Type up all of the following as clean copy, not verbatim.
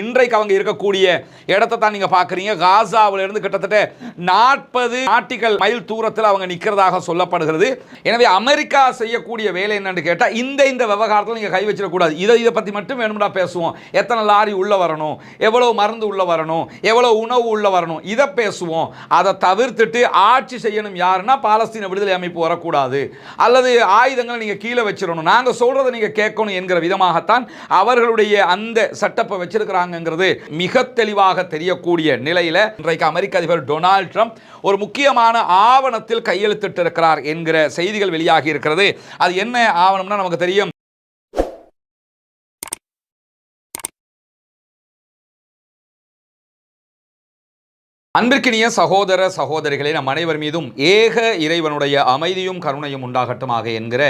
இன்றைக்கு அவங்க இருக்கக்கூடிய இடத்தை தான் நீங்க பாக்குறீங்க. காசாவில இருந்து கிட்டத்தட்ட 40 நாட்டிகள் மைல் தூரத்தில் அவங்க நிக்கிறதாக சொல்லப்படுகிறது. எனவே அமெரிக்கா செய்யக்கூடிய வேலை என்னன்னு கேட்டா இந்த விவகாரத்தில் நீங்க கை வச்சிடக்கூடாது. இதை பத்தி மட்டும் வேணும்னா பேசுவோம். எத்தனை லாரி உள்ள வரணும், எவ்வளவு மருந்து உள்ள வரணும், எவ்வளவு உணவு உள்ள வரணும், இதை பேசுவோம். அதை தவிர்த்துட்டு ஆட்சி செய்யணும் யாருன்னா பாலஸ்தீன விடுதலை அமைப்பு வரக்கூடாது, அல்லது ஆயுதங்களை நீங்க கீழே வச்சிடணும், நாங்க சொல்றதை நீங்க கேட்கணும் என்கிற விதமாகத்தான் அவர்களுடைய அந்த சட்டப்பை வச்சிருக்கிறாங்க. மிக தெளிவாக தெரியக்கூடிய நிலையில இன்றைக்கு அமெரிக்க அதிபர் டொனால்ட் ட்ரம்ப் ஒரு முக்கியமான ஆவணத்தில் கையெழுத்திட்டு இருக்கிறார் என்கிற செய்திகள் வெளியாகி இருக்கிறது. அது என்ன ஆவணம்னா நமக்கு தெரியும். அன்பிற்கினிய சகோதர சகோதரிகளே, நம் அனைவர் மீதும் ஏக இறைவனுடைய அமைதியும் கருணையும் உண்டாகட்டுமாக என்கிற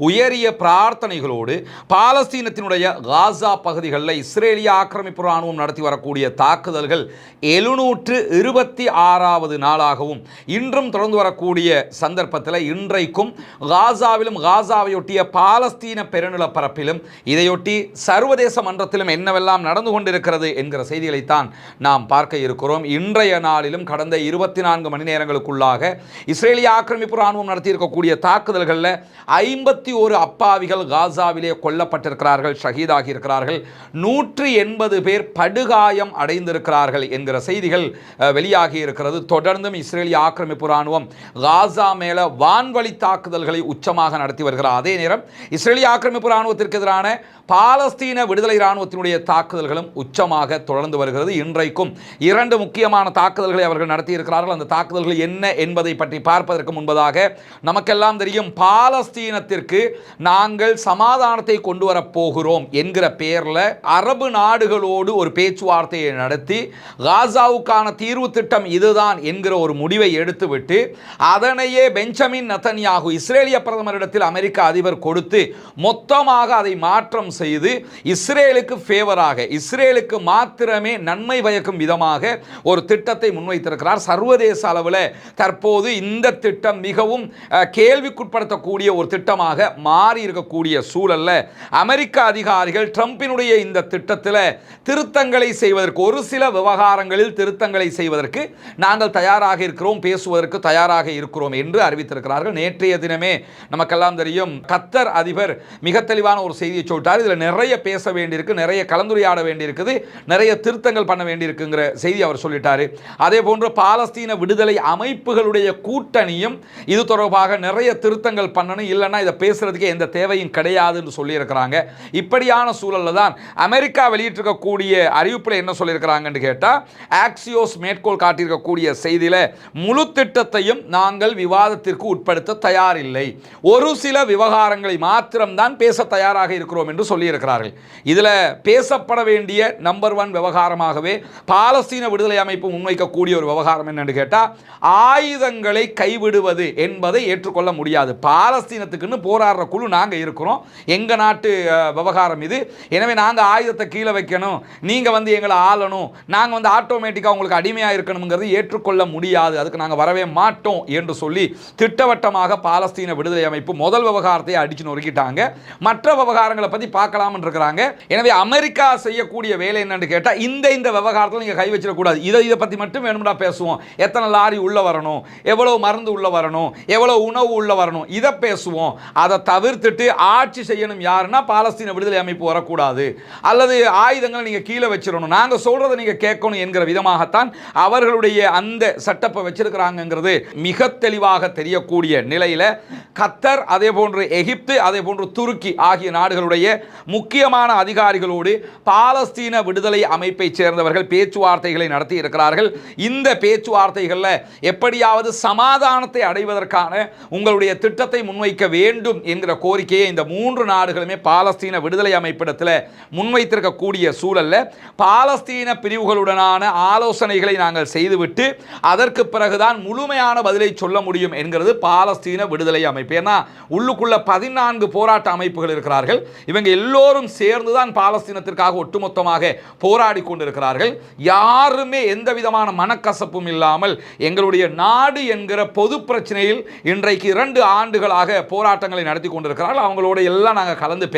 உயரிய பிரார்த்தனைகளோடு பாலஸ்தீனத்தினுடைய காசா பகுதிகளில் இஸ்ரேலிய ஆக்கிரமிப்பு ராணுவம் நடத்தி வரக்கூடிய தாக்குதல்கள் 726வது நாளாகவும் இன்றும் தொடர்ந்து வரக்கூடிய சந்தர்ப்பத்தில் இன்றைக்கும் காசாவிலும் காசாவையொட்டிய பாலஸ்தீன பெருநிலப்பரப்பிலும் இதையொட்டி சர்வதேச மன்றத்திலும் என்னவெல்லாம் நடந்து கொண்டிருக்கிறது என்கிற செய்திகளைத்தான் நாம் பார்க்க இருக்கிறோம். இன்றைய நாளிலும் கடந்த 24 மணி நேரங்களுக்குள்ளாக இஸ்ரேலிய ஆக்கிரமிப்பு ராணுவம் நடத்தியிருக்கக்கூடிய தாக்குதல்களில் 51 அப்பாவிகள் காசாவிலே கொல்லப்பட்டிருக்கிறார்கள், ஷஹீதாகி இருக்கிறார்கள். 180 பேர் படுகாயம் அடைந்திருக்கிறார்கள் என்கிற செய்திகள் வெளியாகி இருக்கிறது. தொடர்ந்தும் இஸ்ரேலிய ஆக்கிரமிப்பு ராணுவம் காசா மேல வான்வழி தாக்குதல்களை உச்சமாக நடத்தி வருகிறார். அதே நேரம் இஸ்ரேலிய ஆக்கிரமிப்பு ராணுவத்திற்கு எதிரான பாலஸ்தீன விடுதலை ராணுவத்தினுடைய தாக்குதல்களும் உச்சமாக தொடர்ந்து வருகிறது. இன்றைக்கும் 2 முக்கியமான தாக்குதல்களை அவர்கள் நடத்தி இருக்கிறார்கள். அந்த தாக்குதல்கள் என்ன என்பதை பற்றி பார்ப்பதற்கு முன்பதாக நமக்கெல்லாம் தெரியும், பாலஸ்தீனத்திற்கு நாங்கள் சமாதானத்தை கொண்டு வரப் போகிறோம் என்கிற பெயரில் அரபு நாடுகளோடு ஒரு பேச்சுவார்த்தையை நடத்தி காசாவுக்கான தீர்வு திட்டம் இதுதான் என்கிற ஒரு முடிவை எடுத்துவிட்டு அதனையே பெஞ்சமின் நெதன்யாகு இஸ்ரேலிய பிரதமரிடத்தில் அமெரிக்க அதிபர் கொடுத்து மொத்தமாக அதை மாற்றம் செய்து இஸ்ரேலுக்கு ஃபேவராக, இஸ்ரேலுக்கு மாத்திரமே நன்மை பயக்கும் விதமாக ஒரு திட்டத்தை முன்வைத்திருக்கிறார். சர்வதேச அளவில் தற்போது இந்த திட்டம் மிகவும் கேள்விக்குட்படுத்தக்கூடிய ஒரு திட்டமாக மாறி இருக்கக்கூடிய சூழல்ல அமெரிக்க அதிகாரிகள் ட்ரம்பினுடைய இந்த திட்டத்தில் திருத்தங்களை செய்வதற்கு, ஒரு சில விவகாரங்களில் திருத்தங்களை செய்வதற்கு நாங்கள் தயாராக இருக்கிறோம், பேசுவதற்கு தயாராக இருக்கிறோம் என்று அறிவித்திருக்கிறார்கள். நேற்றைய தினமே நமக்கெல்லாம் தெரியும், கத்தர் அதிபர் மிக தெளிவான ஒரு செய்தியை சொல்லிட்டார். இதில் நிறைய பேச வேண்டியிருக்கு, நிறைய கலந்துரையாட வேண்டியிருக்குது, நிறைய திருத்தங்கள் பண்ண வேண்டியிருக்குங்கிற செய்தி அவர் சொல்லிட்டாரு. அதே போன்று பாலஸ்தீன விடுதலை அமைப்புகளுடைய கூட்டணியும் இது தொடர்பாக நிறைய திருத்தங்கள் பண்ணணும், இல்லைன்னா இதை பேசுறதுக்கு எந்த தேவையும் கிடையாது என்று சொல்லியிருக்கிறாங்க. இப்படியான சூழலில் தான் அமெரிக்கா வெளியிட்டிருக்கக்கூடிய அறிவிப்பில் என்ன சொல்லியிருக்கிறாங்கன்னு கேட்டால், ஆக்சியோஸ் மேற்கோள் காட்டியிருக்கக்கூடிய செய்தியில் முழு திட்டத்தையும் நாங்கள் விவாதத்திற்கு உட்படுத்த தயாரில்லை, ஒரு சில விவகாரங்களை மாத்திரம்தான் பேச தயாராக இருக்கிறோம் என்று சொல்லியிருக்கிறார்கள். இதில் பேசப்பட வேண்டிய நம்பர் 1 விவகாரமாகவே பாலஸ்தீன விடுதலை அமைப்பு முன்வைக்கக்கூடிய ஒரு விவகாரம் என்னன்னு கேட்டால், ஆயுதங்களை கைவிடுவது என்பதை ஏற்றுக்கொள்ள முடியாது. பாலஸ்தீனத்துக்குன்னு போராடுற குழு நாங்கள் இருக்கிறோம், எங்கள் நாட்டு விவகாரம் இது, எனவே நாங்கள் ஆயுதத்தை கீழே வைக்கணும், நீங்கள் எங்களை ஆளணும், நாங்கள் ஆட்டோமேட்டிக்காக உங்களுக்கு அடிமையாக இருக்கணுங்கிறது ஏற்றுக்கொள்ள முடியாது, அதுக்கு நாங்கள் வரவே மாட்டோம் என்று சொல்லி திட்டவட்டமாக பாலஸ்தீன விடுதலை அமைப்பு முதல் விவகாரத்தை அடிச்சு நொறுக்கிட்டாங்க. மற்ற விவகாரங்களை பற்றி பார்க்கலாம் இருக்கிறாங்க. எனவே அமெரிக்கா செய்யக்கூடிய வேலை என்னன்னு கேட்டால், இந்த விவகாரத்தில் நீங்கள் கை வச்சிடக்கூடாது. இதை பற்றி மட்டும் வேணும்னா பேசுவோம். எத்தனை லாரி உள்ள வரணும், எவ்வளவு மருந்து உள்ள வரணும், எவ்வளவு உணவு உள்ள வரணும், இதை பேசுவோம். அதை தவிர்த்துட்டு ஆட்சி செய்யணும் யாருன்னா பாலஸ்தீன விடுதலை அமைப்பு வரக்கூடாது, அல்லது ஆயுதங்களை நீங்க கீழே வச்சிடணும், நாங்க சொல்றதை நீங்க கேட்கணும் என்கிற விதமாகத்தான் அவர்களுடைய அந்த சட்டப்பை வச்சிருக்கிறாங்கிறது மிக தெளிவாக தெரியக்கூடிய நிலையில கத்தர், அதே போன்று எகிப்து, அதே போன்று துருக்கி ஆகிய நாடுகளுடைய முக்கியமான அதிகாரிகளோடு பாலஸ்தீன விடுதலை அமைப்பை சேர்ந்தவர்கள் பேச்சுவார்த்தைகளை நடத்தி இருக்கிறார்கள். இந்த பேச்சுவார்த்தைகளில் எப்படியாவது சமாதானத்தை அடைவதற்கான உங்களுடைய திட்டத்தை முன்வைக்க வேண்டும் என்கிற கோரிக்கையை இந்த 3 நாடுகளுமே பாலஸ்தீன விடுதலை அமைப்பிடத்தில் முன்வைத்திருக்கக்கூடிய சூழல்ல பாலஸ்தீன பிரிவுகளுடனான ஆலோசனைகளை நாங்கள் செய்துவிட்டு அதற்கு பிறகுதான் முழுமையான பதிலை சொல்ல முடியும் என்கிறது பாலஸ்தீன விடுதலை அமைப்பு. ஏன்னா உள்ளுக்குள்ள 14 போராட்ட அமைப்புகள் இருக்கிறார்கள். இவங்க எல்லோரும் சேர்ந்துதான் பாலஸ்தீனத்திற்காக ஒட்டுமொத்தமாக போராடி கொண்டிருக்கிறார்கள். யாருமே எந்த விதமான மனக்கசப்பும் இல்லாமல் எங்களுடைய நாடு என்கிற பொது பிரச்சனையில் இன்றைக்கு 2 ஆண்டுகளாக போராட்டங்களை நடத்தி கொண்டிருக்கிறார்கள். அவங்களோட எல்லாம் நாங்கள் கலந்து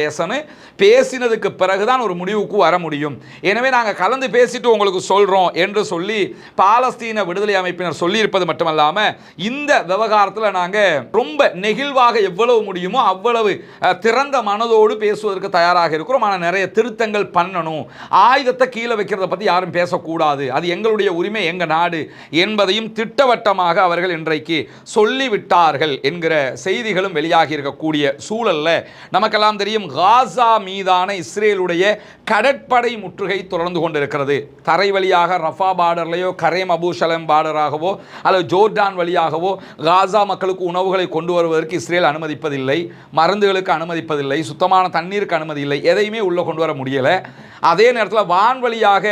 பேசினதுக்கு பிறகுதான் ஒரு முடிவுக்கு வர முடியும். எனவே நாங்கள் கலந்து பேசிட்டு உங்களுக்கு சொல்றோம் என்று சொல்லி பாலஸ்தீன விடுதலை அமைப்பினர் சொல்லியிருப்பது மட்டுமல்லாமல் இந்த விவகாரத்தில் நாங்கள் ரொம்ப நெகிழ்வாக எவ்வளவு முடியுமோ அவ்வளவு திறந்த மனதோடு பேசுவதற்கு தயாராக இருக்கிறோம். ஆனால் நிறைய திருத்தங்கள் பண்ணணும். ஆயுதத்தை கீழே வைக்கிறத பற்றி யாரும் பேசக்கூடாது. அது எங்களுடைய உரிமை, எங்கள் நாடு என்பதையும் திட்டவட்டமாக அவர்கள் இன்றைக்கு சொல்லிவிட்டார்கள் என்கிற செய்திகளும் வெளியாகி இருக்கக்கூடிய சூழல்ல நமக்கெல்லாம் தெரியும் காசா மீதான இஸ்ரேலுடைய கடற்படை முற்றுகை தொடர்ந்து கொண்டிருக்கிறது. தரை வழியாக ரஃபா பார்டர்லையோ கரேம் அபுஷலம் பார்டராகவோ அல்லது ஜோர்டான் வழியாகவோ காசா மக்களுக்கு உணவுகளை கொண்டு வருவதற்கு இஸ்ரேல் அனுமதிப்பதில்லை, மருந்துகளுக்கு அனுமதிப்பதில்லை, சுத்தமான தண்ணீருக்கு அனுமதி இல்லை, எதையுமே உள்ளே கொண்டு வர முடியலை. அதே நேரத்தில் வான்வழியாக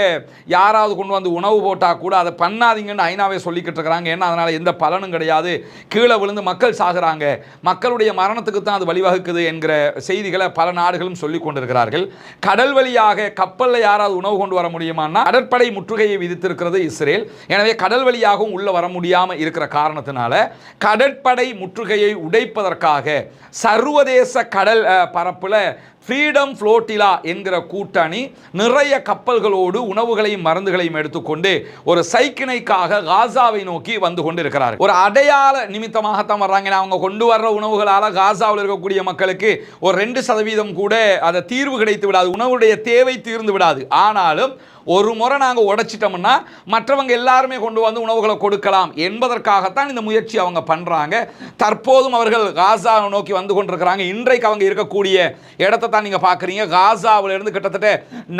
யாராவது கொண்டு வந்து உணவு போட்டால் கூட அதை பண்ணாதீங்கன்னு ஐநாவே சொல்லிக்கிட்டு இருக்கிறாங்க. ஏன்னா அதனால் எந்த பலனும் கிடையாது, கீழே விழுந்து மக்கள் சாகுறாங்க, மக்களுடைய மரணத்துக்கு தான் அது வழிவகுக்குது என்கிற செய்திகளை பல நாடுகளும் சொல்லிக் கொண்டிருக்கிறார்கள். கடல் வழியாக கப்பலில் யாராவது உணவு கொண்டு வர முடியுமான்னா கடற்படை முற்றுகையை விதித்திருக்கிறது இஸ்ரேல். எனவே கடல் வழியாகவும் உள்ளே வர முடியாமல் இருக்கிற காரணத்தினால கடற்படை முற்றுகையை உடைப்பதற்காக சர்வதேச கடல் பரப்பில் ஃப்ரீடம் ஃப்ளோட்டிலா என்கிற கூட்டணி நிறைய கப்பல்களோடு உணவுகளையும் மருந்துகளையும் எடுத்துக்கொண்டு ஒரு சைக்கிணைக்காக காசாவை நோக்கி வந்து கொண்டு இருக்கிறார். ஒரு அடையாள நிமித்தமாகத்தான் வர்றாங்க. அவங்க கொண்டு வர்ற உணவுகளால் காசாவில் இருக்கக்கூடிய மக்களுக்கு ஒரு 2% கூட அதை தீர்வு கிடைத்து விடாது, உணவுடைய தேவை தீர்ந்து விடாது. ஆனாலும் ஒரு முறை நாங்கள் உடைச்சிட்டோம்னா மற்றவங்க எல்லாருமே கொண்டு வந்து உணவுகளை கொடுக்கலாம் என்பதற்காகத்தான் இந்த முயற்சி அவங்க பண்ணுறாங்க. தற்போதும் அவர்கள் காசாவை நோக்கி வந்து கொண்டிருக்கிறாங்க. இன்றைக்கு அவங்க இருக்கக்கூடிய இடத்தை தான் நீங்கள் பார்க்குறீங்க. காசாவிலிருந்து கிட்டத்தட்ட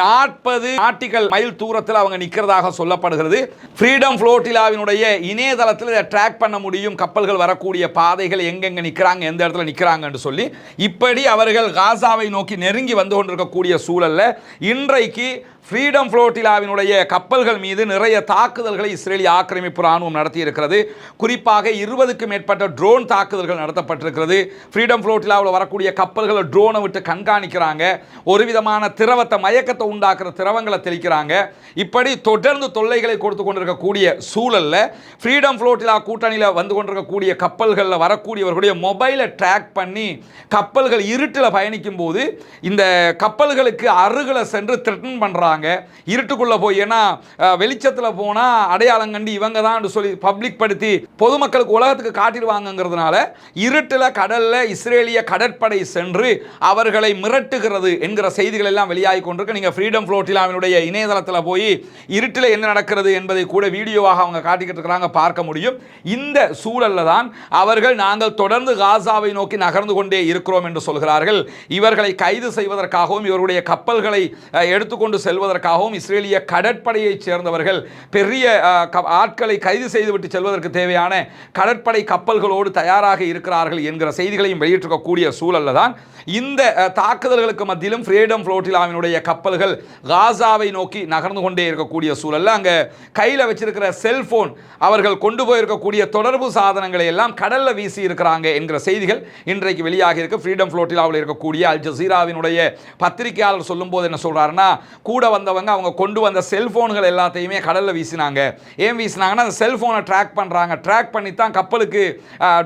40 நாட்டிக்கல் மைல் தூரத்தில் அவங்க நிற்கிறதாக சொல்லப்படுகிறது. ஃப்ரீடம் ஃப்ளோட்டிலாவினுடைய இணையதளத்தில் இதை ட்ராக் பண்ண முடியும், கப்பல்கள் வரக்கூடிய பாதைகள் எங்கெங்கே நிற்கிறாங்க, எந்த இடத்துல நிற்கிறாங்கன்னு சொல்லி. இப்படி அவர்கள் காசாவை நோக்கி நெருங்கி வந்து கொண்டிருக்கக்கூடிய சூழலில் இன்றைக்கு ஃப்ரீடம் ஃப்ளோட்டிலாவினுடைய கப்பல்கள் மீது நிறைய தாக்குதல்களை இஸ்ரேலிய ஆக்கிரமிப்பு ராணுவம் நடத்தி இருக்கிறது. குறிப்பாக 20க்கும் மேற்பட்ட ட்ரோன் தாக்குதல்கள் நடத்தப்பட்டிருக்கிறது. ஃப்ரீடம் ஃப்ளோட்டிலாவில் வரக்கூடிய கப்பல்களை ட்ரோனை விட்டு கண்காணிக்கிறாங்க, ஒரு விதமான திரவத்தை மயக்கத்தை உண்டாக்குற திரவங்களை தெளிக்கிறாங்க. இப்படி தொடர்ந்து தொல்லைகளை கொடுத்து கொண்டிருக்கக்கூடிய சூழலில் ஃப்ரீடம் ஃப்ளோட்டிலா கூட்டணியில் வந்து கொண்டிருக்கக்கூடிய கப்பல்களில் வரக்கூடியவர்களுடைய மொபைலை ட்ராக் பண்ணி கப்பல்கள் இருட்டில் பயணிக்கும் போது இந்த கப்பல்களுக்கு அருகில் சென்று த்ரெட்டன் பண்ணுறாங்க. இருட்டுக்குள்ள போய், ஏன்னா வெளிச்சத்தில் போனால் அடையாளம் கண்டு இவங்க தான் சொல்லி பப்ளிக் படுத்தி பொதுமக்களுக்கு உலகத்துக்கு காட்டிடுவாங்கிறதுனால இருட்டில் கடலில் இஸ்ரேலிய கடற்படை சென்று அவர்களை மிரட்டுகிறது என்கிற செய்திகள் எல்லாம் வெளியாகி கொண்டிருக்கு. நீங்கள் ஃப்ரீடம் ஃப்ளோட்டிலாவினுடைய இணையதளத்தில் போய் இருட்டில் என்ன நடக்கிறது என்பதை கூட வீடியோவாக அவங்க காட்டிக்கிட்டு இருக்கிறாங்க, பார்க்க முடியும். இந்த சூழலில் தான் அவர்கள் நாங்கள் தொடர்ந்து காசாவை நோக்கி நகர்ந்து கொண்டே இருக்கிறோம் என்று சொல்கிறார்கள். இவர்களை கைது செய்வதற்காகவும் இவருடைய கப்பல்களை எடுத்துக்கொண்டு செல்வதற்காகவும் இஸ்ரேலிய கடற்படையைச் சேர்ந்தவர்கள் பெரிய ஆட்களை கைது செய்துவிட்டு செல்வதற்கு தேவையான கடற்படை கப்பல்களோடு தயாராக இருக்கிறார்கள் என்கிற செய்திகளையும் வெளியிட்டிருக்கக்கூடிய சூழலில் தான் இந்த தாக்குதல்களுக்கு மத்தியிலும் ஃப்ரீடம் ஃப்ளோட்டிலாவினுடைய கப்பல்கள் காசாவை நோக்கி நகர்ந்து கொண்டே இருக்கக்கூடிய சூழலில் அங்கே கையில் வச்சிருக்கிற செல்போன், அவர்கள் கொண்டு போயிருக்கக்கூடிய தொடர்பு சாதனங்களை எல்லாம் கடலில் வீசி இருக்கிறாங்க என்கிற செய்திகள் இன்றைக்கு வெளியாகி இருக்கு. ஃப்ரீடம் ஃப்ளோட்டிலாவில் இருக்கக்கூடிய அல் ஜசீராவினுடைய பத்திரிகையாளர் சொல்லும் போது என்ன சொல்றாருன்னா, கூட வந்தவங்க அவங்க கொண்டு வந்த செல்போன்கள் எல்லாத்தையுமே கடலில் வீசினாங்க. ஏன் வீசினாங்கன்னா அந்த செல்போனை ட்ராக் பண்ணுறாங்க, ட்ராக் பண்ணி தான் கப்பலுக்கு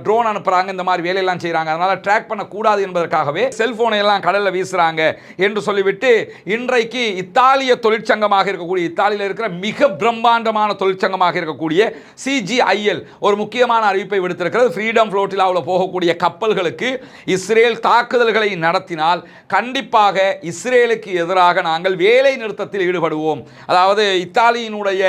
ட்ரோன் அனுப்புகிறாங்க, இந்த மாதிரி வேலையெல்லாம் செய்கிறாங்க. அதனால் ட்ராக் பண்ணக்கூடாது என்பதற்காகவே செல்போனை எல்லாம் கடலில் வீசுகிறாங்க என்று சொல்லிவிட்டு இன்றைக்கு இத்தாலிய தொழிற்சங்கமாக இருக்கக்கூடிய, இத்தாலியில் இருக்கிற மிக பிரம்மாண்டமான தொழிற்சங்கமாக இருக்கக்கூடிய CGIL ஒரு முக்கியமான அறிவிப்பை விடுத்திருக்கிறது. ஃப்ரீடம் ஃப்ளோட்டிலாவில் போகக்கூடிய கப்பல்களுக்கு இஸ்ரேல் தாக்குதல்களை நடத்தினால் கண்டிப்பாக இஸ்ரேலுக்கு எதிராக நாங்கள் வேலை நிறுத்தத்தில் ஈடுபடுவோம். அதாவது இத்தாலியினுடைய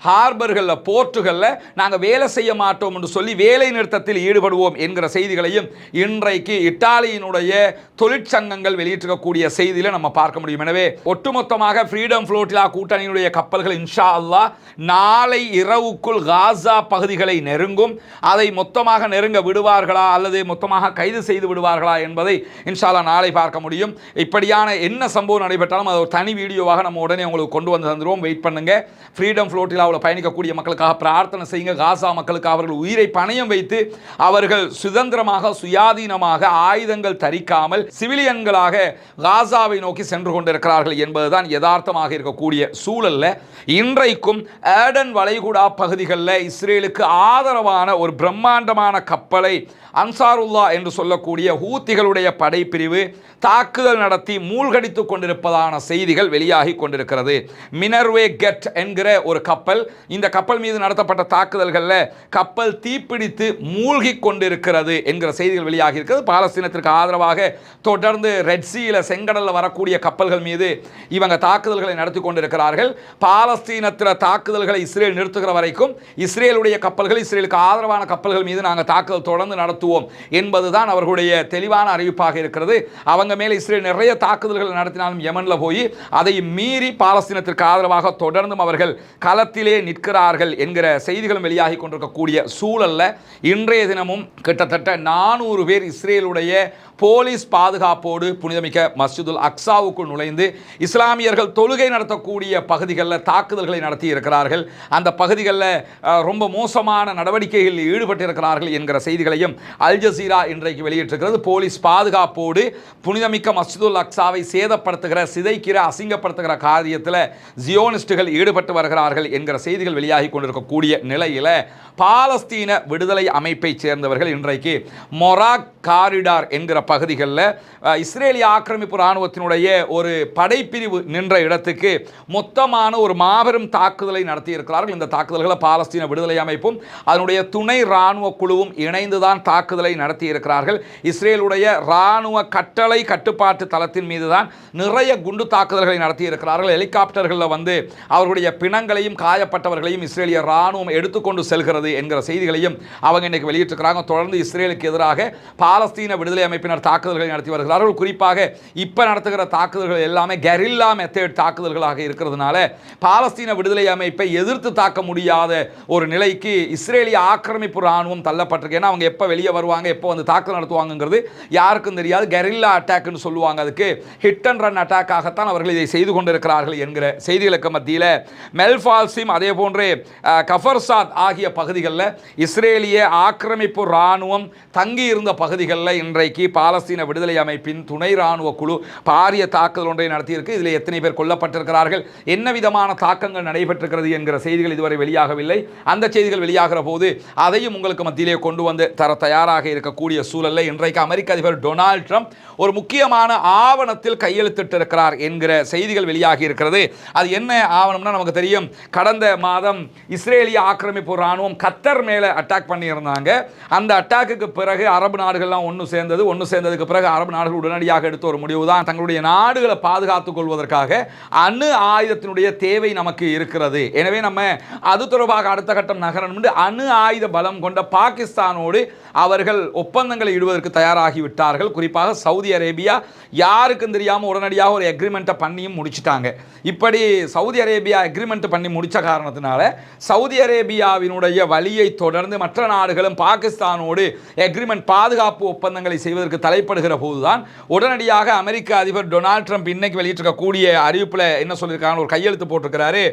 ஹார்பர்களில், போர்ட்டுகளில் நாங்கள் வேலை செய்ய மாட்டோம் என்று சொல்லி வேலை நிறுத்தத்தில் ஈடுபடுவோம் என்கிற செய்திகளையும் இன்றைக்கு இத்தாலியினுடைய தொழிற்சங்கங்கள் வெளியிட்டிருக்கக்கூடிய செய்தியில் நம்ம பார்க்க முடியும். எனவே ஒட்டுமொத்தமாக ஃப்ரீடம் ஃப்ளோட்டிலா கூட்டணியினுடைய கப்பல்கள் இன்ஷா அல்லாஹ் நாளை இரவுக்குள் காசா பகுதிகளை நெருங்கும். அதை மொத்தமாக நெருங்க விடுவார்களா அல்லது மொத்தமாக கைது செய்து விடுவார்களா என்பதை இன்ஷா அல்லாஹ் நாளை பார்க்க முடியும். இப்படியான என்ன சம்பவம் நடைபெற்றாலும் அது ஒரு தனி வீடியோவாக நம்ம உடனே உங்களுக்கு கொண்டு வந்து தந்துடுவோம். வெயிட் பண்ணுங்க. ஃப்ரீடம் ஃப்ளோட்டிலாவில் பயணிக்கக்கூடிய மக்களுக்காக பிரார்த்தனை செய்யுங்க. காசா மக்களுக்கு அவர்கள் உயிரை பணயம் வைத்து அவர்கள் சுதந்திரமாக சுயாதீனமாக ஆயுதங்கள் தரிக்காமல் சிவிலியன்களாக காசாவை நோக்கி சென்று கொண்டிருக்கிறார்கள் என்பதுதான் யதார்த்தமாக இருக்கக்கூடிய சூழல்ல இன்றைக்கும் ஏடன் வளைகுடா பகுதிகளில் இஸ்ரேலுக்கு ஆதரவான ஒரு பிரம்மாண்டமான கப்பலை அன்சாருல்லா என்று சொல்லக்கூடிய ஹூத்திகளுடைய படைப்பிரிவு தாக்குதல் நடத்தி மூழ்கடித்து கொண்டிருப்பதான செய்திகள் வெளியாகி கொண்டிருக்கிறது. மினர்வே கெட் என்கிற ஒரு கப்பல், இந்த கப்பல் மீது நடத்தப்பட்ட தாக்குதல்களில் கப்பல் தீப்பிடித்து மூழ்கி கொண்டிருக்கிறது என்கிற செய்திகள் வெளியாகி இருக்கிறது. பாலஸ்தீனத்திற்கு ஆதரவாக தொடர்ந்து ரெட்சியில் செங்கடலில் வரக்கூடிய கப்பல்கள் மீது இவங்க தாக்குதல்களை நடத்தி கொண்டிருக்கிறார்கள். பாலஸ்தீனத்தில் தாக்குதல்களை இஸ்ரேல் நிறுத்துகிற வரைக்கும் இஸ்ரேலுடைய கப்பல்கள், இஸ்ரேலுக்கு ஆதரவான கப்பல்கள் மீது நாங்கள் தாக்குதல் தொடர்ந்து நடத்துவோம் என்பதுதான் அவர்களுடைய தெளிவான அறிவிப்பாக இருக்கிறது. அவங்க மேலே இஸ்ரேல் நிறைய தாக்குதல்கள் நடத்தினாலும் யமன்ல போய் அதை மீறி பாலஸ்தீனத்திற்கு ஆதரவாக தொடர்ந்தும் அவர்கள் களத்திலே நிற்கிறார்கள் என்கிற செய்திகளும் வெளியாகி கொண்டிருக்கக்கூடிய சூழல்ல இன்றைய தினமும் கிட்டத்தட்ட 400 பேர் இஸ்ரேலுடைய போலீஸ் பாதுகாப்போடு புனிதமிக்க மஸ்ஜிதுல் அக்ஸாவுக்குள் நுழைந்து இஸ்லாமியர்கள் தொழுகை நடத்தக்கூடிய பகுதிகளில் தாக்குதல்களை நடத்தி இருக்கிறார்கள். அந்த பகுதிகளில் ரொம்ப மோசமான நடவடிக்கைகளில் ஈடுபட்டிருக்கிறார்கள் என்கிற செய்திகளையும் அல் ஜசீரா இன்றைக்கு வெளியிட்டிருக்கிறது. போலீஸ் பாதுகாப்போடு புனிதமிக்க மஸ்ஜிதுல் அக்ஸாவை சேதப்படுத்துகிற, சிதைக்கிற, அசிங்கப்படுத்துகிற காரியத்தில் ஜியோனிஸ்டுகள் ஈடுபட்டு வருகிறார்கள் என்கிற செய்திகள் வெளியாகி கொண்டிருக்கக்கூடிய நிலையில் பாலஸ்தீன விடுதலை அமைப்பை சேர்ந்தவர்கள் இன்றைக்கு மொராக் காரிடார் என்கிற பகுதிகளில் இஸ்ரேலிய ஆக்கிரமிப்பு இராணுவத்தினுடைய ஒரு படைப்பிரிவு நின்ற இடத்துக்கு மொத்தமான ஒரு மாபெரும் தாக்குதலை நடத்தி இருக்கிறார்கள். இந்த தாக்குதல்களை பாலஸ்தீன விடுதலை அமைப்பும் அதனுடைய துணை இராணுவ குழுவும் இணைந்துதான் தாக்குதலை நடத்தி இருக்கிறார்கள். இஸ்ரேலுடைய இராணுவ கட்டளை கட்டுப்பாட்டு தளத்தின் மீது தான் நிறைய குண்டு தாக்குதல்களை நடத்தி இருக்கிறார்கள். ஹெலிகாப்டர்களில் வந்து அவர்களுடைய பிணங்களையும் காயப்பட்டவர்களையும் இஸ்ரேலிய இராணுவம் எடுத்துக்கொண்டு செல்கிறது என்கிற செய்திகளையும் அவங்க இன்னைக்கு வெளியிட்டிருக்கிறாங்க. தொடர்ந்து இஸ்ரேலுக்கு எதிராக பாலஸ்தீன விடுதலை அமைப்பினர் தாக்குதல்களை நடத்தி வருகிறார்கள். குறிப்பாக இப்ப நடத்துகிற தாக்குதல்கள் எல்லாமே கெரில்லா மெத்தட் தாக்குதல்களாக இருக்கிறதுனால பாலஸ்தீன விடுதலை அமைப்பை எதிர்த்து தாக்க முடியாத ஒரு நிலைக்கு இஸ்ரேலிய ஆக்கிரமிப்பு இராணுவம் தள்ளப்பட்டிருக்கு. ஏன்னா அவங்க எப்போ வெளியே வருவாங்க, எப்போ வந்து தாக்குதல் நடத்துவாங்கிறது யாருக்கும் தெரியாது. கெரில்லா அட்டாக்னு சொல்லுவாங்க. அதுக்கு ஹிட் அண்ட் ரன் அட்டாக்காகத்தான் அவர்கள் இதை செய்து கொண்டிருக்கிறார்கள் என்கிற செய்திகளுக்கு மத்தியில் மெல்ஃபால்சிம் அதே போன்று கஃபர்சாத் ஆகிய பகுதிகளில் இஸ்ரேலிய ஆக்கிரமிப்பு இராணுவம் தங்கியிருந்த பகுதிகளில் இன்றைக்கு பாலஸ்தீன விடுதலை அமைப்பின் துணை இராணுவ குழு பாரிய தாக்குதல் ஒன்றை நடத்தியிருக்கு. இதில் எத்தனை பேர் கொல்லப்பட்டிருக்கிறார்கள், என்ன விதமான தாக்கங்கள் நடைபெற்றிருக்கிறது என்கிற செய்திகள் இதுவரை வெளியாகவில்லை. அந்த செய்திகள் வெளியாகிற போது அதையும் உங்களுக்கு மத்தியிலே கொண்டு வந்து தர தயாராக இருக்கக்கூடிய சூழலில் இன்றைக்கு அமெரிக்க அதிபர் டொனால்ட் ட்ரம்ப் ஒரு முக்கியமான ஆவணத்தில் கையெழுத்திட்டிருக்கிறார் என்கிற செய்திகள் வெளியாகி இருக்கிறது. அது என்ன ஆவணம்னா நமக்கு தெரியும். கடந்த மாதம் இஸ்ரேலிய ஆக்கிரமிப்பு இராணுவம் கத்தர் மேலே அட்டாக் பண்ணியிருந்தாங்க. அந்த அட்டாக்கு பிறகு அரபு நாடுகள்லாம் ஒன்று சேர்ந்ததுக்கு பிறகு அரபு நாடுகள் உடனடியாக எடுத்த ஒரு முடிவு தான் தங்களுடைய நாடுகளை பாதுகாத்துக் கொள்வதற்காக அணு ஆயுதத்தினுடைய தேவை நமக்கு இருக்கிறது. எனவே நம்ம அது தொடர்பாக அடுத்த கட்டம் நகரணும் என்று அணு ஆயுத பலம் கொண்ட பாகிஸ்தானோடு அவர்கள் ஒப்பந்தங்களை இடுவதற்கு தயாராகிவிட்டார்கள். குறிப்பாக சவுதி அரேபியா யாருக்கும் தெரியாமல் உடனடியாக ஒரு எக்ரிமெண்ட்டை பண்ணியும் முடிச்சிட்டாங்க. இப்படி சவுதி அரேபியா எக்ரிமெண்ட் பண்ணி முடித்த காரணத்தினால சவுதி அரேபியாவினுடைய வழியை தொடர்ந்து மற்ற நாடுகளும் பாகிஸ்தானோடு எக்ரிமெண்ட் பாதுகாப்பு ஒப்பந்தங்களை செய்வதற்கு தலைப்படுகிற போதுதான் உடனடியாக அமெரிக்க அதிபர் டொனால்ட் ட்ரம்ப் இன்னைக்கு வெளியிட்டிருக்கக்கூடிய அறிவிப்பில் என்ன சொல்லியிருக்காங்க, ஒரு கையெழுத்து போட்டிருக்கிறாரு.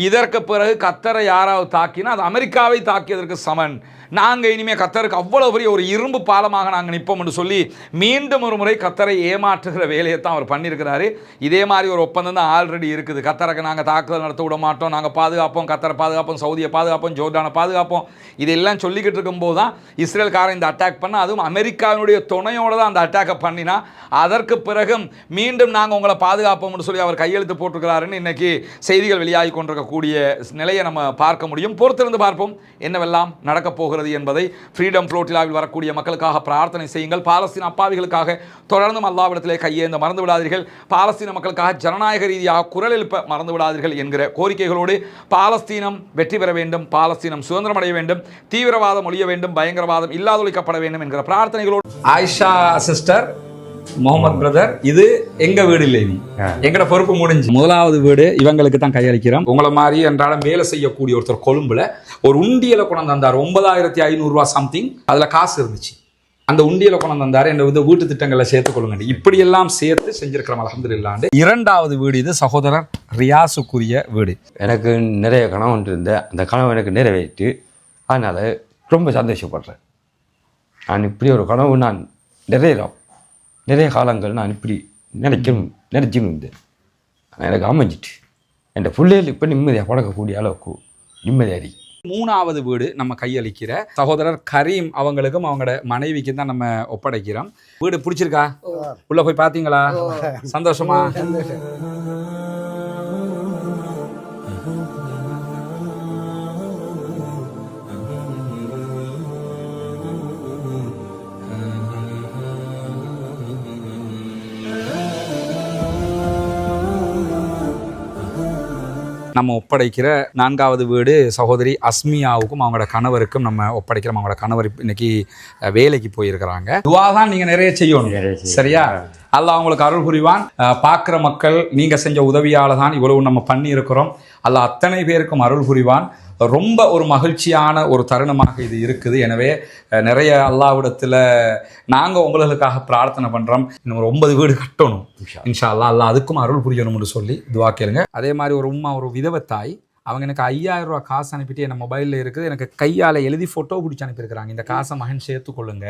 இதற்கு பிறகு கத்தரை யாராவது தாக்கினா அது அமெரிக்காவை தாக்கியதற்கு சமன். நாங்கள் இனிமேல் கத்தருக்கு அவ்வளோ பெரிய ஒரு இரும்பு பாலமாக நாங்கள் நிற்போம் என்று சொல்லி மீண்டும் ஒரு முறை கத்தரை ஏமாற்றுகிற வேலையை தான் அவர் பண்ணியிருக்கிறாரு. இதே மாதிரி ஒரு ஒப்பந்தம் தான் ஆல்ரெடி இருக்குது. கத்தருக்கு நாங்கள் தாக்குதல் நடத்த விட மாட்டோம், நாங்கள் பாதுகாப்போம், கத்தரை பாதுகாப்போம், சவுதியை பாதுகாப்போம், ஜோர்டானை பாதுகாப்போம், இதெல்லாம் சொல்லிக்கிட்டு இருக்கும்போது தான் இஸ்ரேல்காரன் இந்த அட்டாக் பண்ண, அதுவும் அமெரிக்காவினுடைய துணையோடு தான் அந்த அட்டாக்கை பண்ணினா அதற்கு பிறகும் மீண்டும் நாங்கள் உங்களை பாதுகாப்போம்னு சொல்லி அவர் கையெழுத்து போட்டிருக்கிறாருன்னு இன்னைக்கு செய்திகள் வெளியாகி கொண்டிருக்கக்கூடிய நிலையை நம்ம பார்க்க முடியும். பொறுத்திருந்து பார்ப்போம் என்னவெல்லாம் நடக்கப் போகிறது என்பதை. ஃப்ரீடம் ஃப்ளோட்டிலாவில் வரக்கூடிய மக்களுக்காக பிரார்த்தனை செய்யுங்கள். பாலஸ்தீன அப்பாவிகளுக்காக தொடர்ந்தும் அல்லாஹ்விடத்திலே கையேந்த மறந்து விடாதீர்கள். பாலஸ்தீன மக்களுக்காக ஜனநாயக ரீதியாக குரல் எழுப்ப மறந்து விடாதீர்கள் என்கிற கோரிக்கைகளோடு பாலஸ்தீனம் வெற்றி பெற வேண்டும், பாலஸ்தீனம் சுதந்திரம் அடைய வேண்டும், தீவிரவாதம் ஒழிய வேண்டும், பயங்கரவாதம் இல்லாதொழிக்கப்பட வேண்டும் என்கிற பிரார்த்தனைகளோடு ஆயிஷா சிஸ்டர், முகமது பிரதர், இது எங்க வீடு இல்லை, நீ எங்கட பொறுப்பு முடிஞ்சு முதலாவது வீடு இவங்களுக்கு தான் கையளிக்கிறோம். உங்களை மாதிரி என்றாலும் வேலை செய்யக்கூடிய ஒருத்தர் கொழும்புல ஒரு உண்டியலை கொண்டு வந்தார். 9,500 ரூபா சம்திங். அதுல காசு இருந்துச்சு. அந்த உண்டியலை கொண்டு வந்தாரு என்ற வீட்டு திட்டங்களை சேர்த்துக்கொள்ளுங்க. இப்படியெல்லாம் சேர்த்து செஞ்சிருக்கிறோம் அல்ஹம்துலில்லாஹ். இரண்டாவது வீடு இது சகோதரர் ரியாஸுக்குரிய வீடு. எனக்கு நிறைய கனவு இருந்த அந்த கனவு எனக்கு நிறைவேற்றி, அதனால் ரொம்ப சந்தோஷப்படுறேன். நான் இப்படி ஒரு கனவு நான் நிறைய காலங்கள் நான் இப்படி நினச்சிருந்தேன். எனக்கு அமைஞ்சிட்டு என் பிள்ளைகள் இப்போ நிம்மதியாக பழக்கக்கூடிய அளவுக்கு நிம்மதியாக. மூணாவது வீடு நம்ம கையளிக்கிற சகோதரர் கரீம் அவங்களுக்கும் அவங்களோட மனைவிக்கும் தான் நம்ம ஒப்படைக்கிறோம். வீடு பிடிச்சிருக்கா? உள்ள போய் பார்த்தீங்களா? சந்தோஷமா? நம்ம ஒப்படைக்கிற நான்காவது வீடு சகோதரி அஸ்மியாவுக்கும் அவங்களோட கணவருக்கும் நம்ம ஒப்படைக்கிறோம். அவங்களோட கணவர் இன்னைக்கு வேலைக்கு போயிருக்கிறாங்க. துவா தான் நீங்க நிறைய செய்யணும், சரியா? அல்லாஹ் அவங்களுக்கு அருள் புரிவான். பார்க்குற மக்கள் நீங்க செஞ்ச உதவியால தான் இவ்வளவு நம்ம பண்ணி இருக்கிறோம். அல்லாஹ் அத்தனை பேருக்கும் அருள் புரிவான். ரொம்ப ஒரு மகிழ்ச்சியான ஒரு தருணமாக இது இருக்குது. எனவே நிறைய அல்லாஹ்விடத்தில் நாங்கள் உங்களுக்காக பிரார்த்தனை பண்ணுறோம். இன்னும் ஒரு 9 வீடு கட்டணும் இன்ஷா அல்லாஹ். அல்லாஹ் அதுக்கும் அருள் புரியணும்னு சொல்லி துவா கேளுங்க. அதே மாதிரி ஒரு உம்மா, ஒரு விதவத்தாய், அவங்க எனக்கு 5000 ரூபா காசு அனுப்பிட்டு என் மொபைலில் இருக்குது, எனக்கு கையால் எழுதி ஃபோட்டோ பிடிச்சி அனுப்பியிருக்கிறாங்க. இந்த காசை மகன் சேர்த்துக்கொள்ளுங்க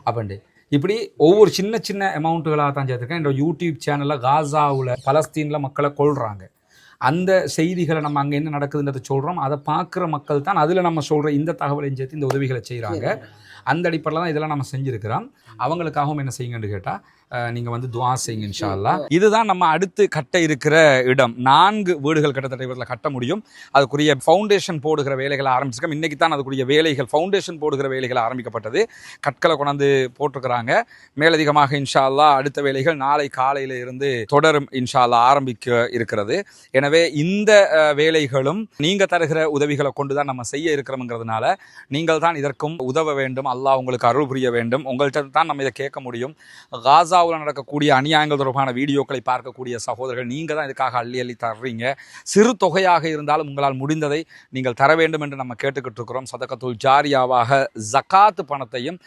அப்படின்ட்டு. இப்படி ஒவ்வொரு சின்ன சின்ன அமௌண்ட்டுகளாக தான் சேர்த்துருக்கேன். என்னோட யூடியூப் சேனலில் காசாவில் பலஸ்தீனில் மக்களை கொள்கிறாங்க. அந்த செய்திகளை நம்ம அங்கே என்ன நடக்குதுன்றதை சொல்கிறோம். அதை பார்க்குற மக்கள் தான் அதில் நம்ம சொல்கிற இந்த தகவலையும் சேர்த்து இந்த உதவிகளை செய்கிறாங்க. அந்த அடிப்படையில் தான் இதெல்லாம் நம்ம செஞ்சுருக்கிறோம். அவங்களுக்காகவும் என்ன செய்யுங்கன்னு கேட்டால் நீங்கள் வந்து துவா செய்யுங்க இன்ஷா அல்லாஹ். இதுதான் நம்ம அடுத்து கட்ட இருக்கிற இடம். 4 வீடுகள் கிட்டத்தட்ட இவரில் கட்ட முடியும். அதுக்குரிய ஃபவுண்டேஷன் போடுகிற வேலைகளை ஆரம்பிச்சிருக்கோம். இன்றைக்கி தான் அதுக்குரிய வேலைகள், ஃபவுண்டேஷன் போடுகிற வேலைகள் ஆரம்பிக்கப்பட்டது. கற்களை கொண்டாந்து போட்டிருக்கிறாங்க. மேலதிகமாக இன்ஷா அல்லாஹ் அடுத்த வேலைகள் நாளை காலையில் இருந்து தொடரும் இன்ஷா அல்லாஹ் ஆரம்பிக்க இருக்கிறது. எனவே இந்த வேலைகளும் நீங்கள் தருகிற உதவிகளை கொண்டு தான் நம்ம செய்ய இருக்கிறோம்ங்கிறதுனால நீங்கள் தான் இதற்கும் உதவ வேண்டும். அல்லாஹ் உங்களுக்கு அருள் புரிய வேண்டும். உங்கள்கிட்ட தான் நம்ம இதை கேட்க முடியும். காசாவில் நடக்கக்கூடிய அநியாயங்கள் தொடர்பான வீடியோக்களை பார்க்கக்கூடிய சகோதரர்கள் நீங்கள் தான் இதுக்காக அள்ளி தர்றீங்க. சிறு தொகையாக இருந்தாலும் உங்களால் முடிந்ததை நீங்கள் தர வேண்டும் என்று நம்ம கேட்டுக்கிட்டு இருக்கிறோம். சதகத்துல் ஜாரியாவாக ஜகாத்து பணத்தையும்,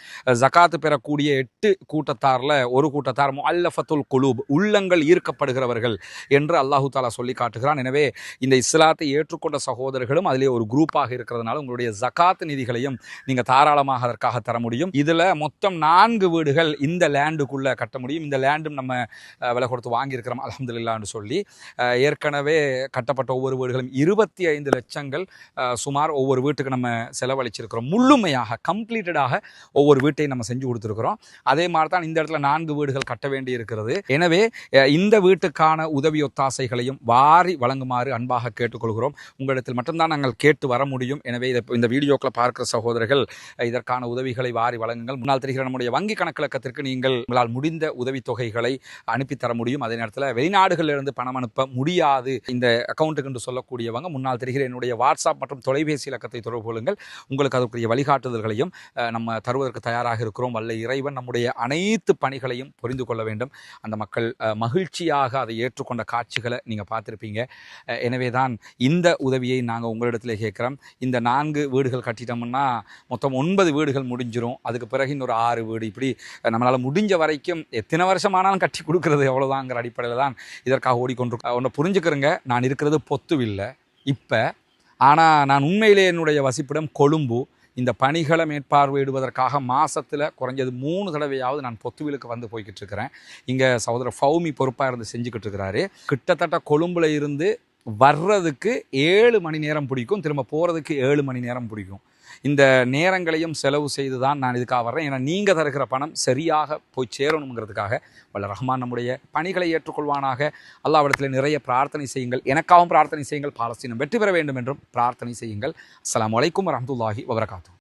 ஜகாத்து பெறக்கூடிய 8 கூட்டத்தாரில் ஒரு கூட்டத்தார் முஅல்லஃபத்துல் குலூப், உள்ளங்கள் ஈர்க்கப்படுகிறவர்கள் என்று அல்லாஹு தாலா சொல்லி காட்டுகிறான். எனவே இந்த இஸ்லாத்தை ஏற்றுக்கொண்ட சகோதரர்களும் அதிலே ஒரு குரூப்பாக இருக்கிறதுனால உங்களுடைய ஜகாத் நிதிகளையும் நீங்கள் தாராளமாக அதற்காக தர முடியும். இதில் மொத்தம் 4 வீடுகள் இந்த லேண்டுக்குள்ளே கட்ட முடியும். இந்த லேண்டும் நம்ம விலை கொடுத்து வாங்கியிருக்கிறோம் அல்ஹம்துலில்லாஹ்னு சொல்லி. ஏற்கனவே கட்டப்பட்ட ஒவ்வொரு வீடுகளும் 25 லட்சங்கள் சுமார் ஒவ்வொரு வீட்டுக்கு நம்ம செலவழிச்சிருக்கிறோம். முழுமையாக கம்ப்ளீட்டடாக ஒவ்வொரு வீட்டையும் நம்ம செஞ்சு கொடுத்துருக்கிறோம். அதே மாதிரி தான் இந்த இடத்துல 4 வீடுகள் கட்ட வேண்டி இருக்கிறது. எனவே இந்த வீட்டுக்கான உதவி ஒத்தாசைகளையும் வாரி வழங்குமாறு அன்பாக கேட்டுக்கொள்கிறோம். உங்களிடத்தில் மட்டும்தான் நாங்கள் கேட்டு வர முடியும். எனவே இந்த வீடியோக்களை பார்க்கிற சகோதரர்கள் இதற்கான உதவிகளை வாரி வழங்குங்கள். முன்னால் தெரிகிற நம்முடைய வங்கி கணக்கிலக்கத்திற்கு நீங்கள் உங்களால் முடிந்த உதவித்தொகைகளை அனுப்பித்தர முடியும். அதே நேரத்தில் வெளிநாடுகளிலிருந்து பணம் அனுப்ப முடியாது இந்த அக்கௌண்ட்டுக்கு என்று சொல்லக்கூடியவங்க முன்னால் தெரிகிற என்னுடைய வாட்ஸ்அப் மற்றும் தொலைபேசி இலக்கத்தை தொடர்பு கொள்ளுங்கள். உங்களுக்கு அதற்குரிய வழிகாட்டுதல்களையும் நம்ம தருவதற்கு தயாராக இருக்கிறோம். வல்ல இறைவன் நம்முடைய அனைத்து பணிகளையும் புரிந்து கொள்ள வேண்டும். அந்த மக்கள் மகிழ்ச்சியாக அதை ஏற்றுக்கொண்ட காட்சிகளை நீங்கள் பார்த்துருப்பீங்க. எனவே தான் இந்த உதவியை நாங்கள் உங்களிடத்தில் கேட்குறோம். இந்த 4 வீடுகள் கட்டிட்டோம்னா மொத்தம் 9 வீடுகள் முடிஞ்சிடும். அதுக்கு பிறகு இன்னொரு 6 வீடு, இப்படி நம்மளால் முடிஞ்ச வரைக்கும் எத்தனை வருஷமானாலும் கட்டி கொடுக்கறது எவ்வளோதாங்கிற அடிப்படையில் தான் இதற்காக ஓடிக்கொண்டிருக்கோம். ஒன்று புரிஞ்சுக்கிறேங்க, நான் இருக்கிறது பொத்துவில்லை இப்போ. ஆனால் நான் உண்மையிலே என்னுடைய வசிப்பிடம் கொழும்பு. இந்த பணிகளை மேற்பார்வையிடுவதற்காக மாதத்தில் குறைஞ்சது 3 தடவையாவது நான் பொத்துவிலுக்கு வந்து போய்கிட்டு இருக்கிறேன். இங்கே சகோதரர் ஃபௌமி பொறுப்பாக இருந்து செஞ்சுக்கிட்டு இருக்கிறாரு. கிட்டத்தட்ட கொழும்புல இருந்து வர்றதுக்கு 7 மணி நேரம் பிடிக்கும், திரும்ப போகிறதுக்கு 7 மணி நேரம் பிடிக்கும். இந்த நேரங்களையும் செலவு செய்து தான் நான் இதுக்காக வர்றேன். ஏன்னா நீங்கள் தருகிற பணம் சரியாக போய் சேரணுங்கிறதுக்காக வல்ல ரஹ்மான் நம்முடைய பணிகளை ஏற்றுக்கொள்வானாக. அல்லாஹ்விடத்தில் நிறைய பிரார்த்தனை செய்யுங்கள். எனக்காகவும் பிரார்த்தனை செய்யுங்கள். பாலஸ்தீனம் வெற்றி பெற வேண்டும் என்றும் பிரார்த்தனை செய்யுங்கள். அஸ்ஸலாமு அலைக்கும் வரஹ்மத்துல்லாஹி வபரகாத்துஹு.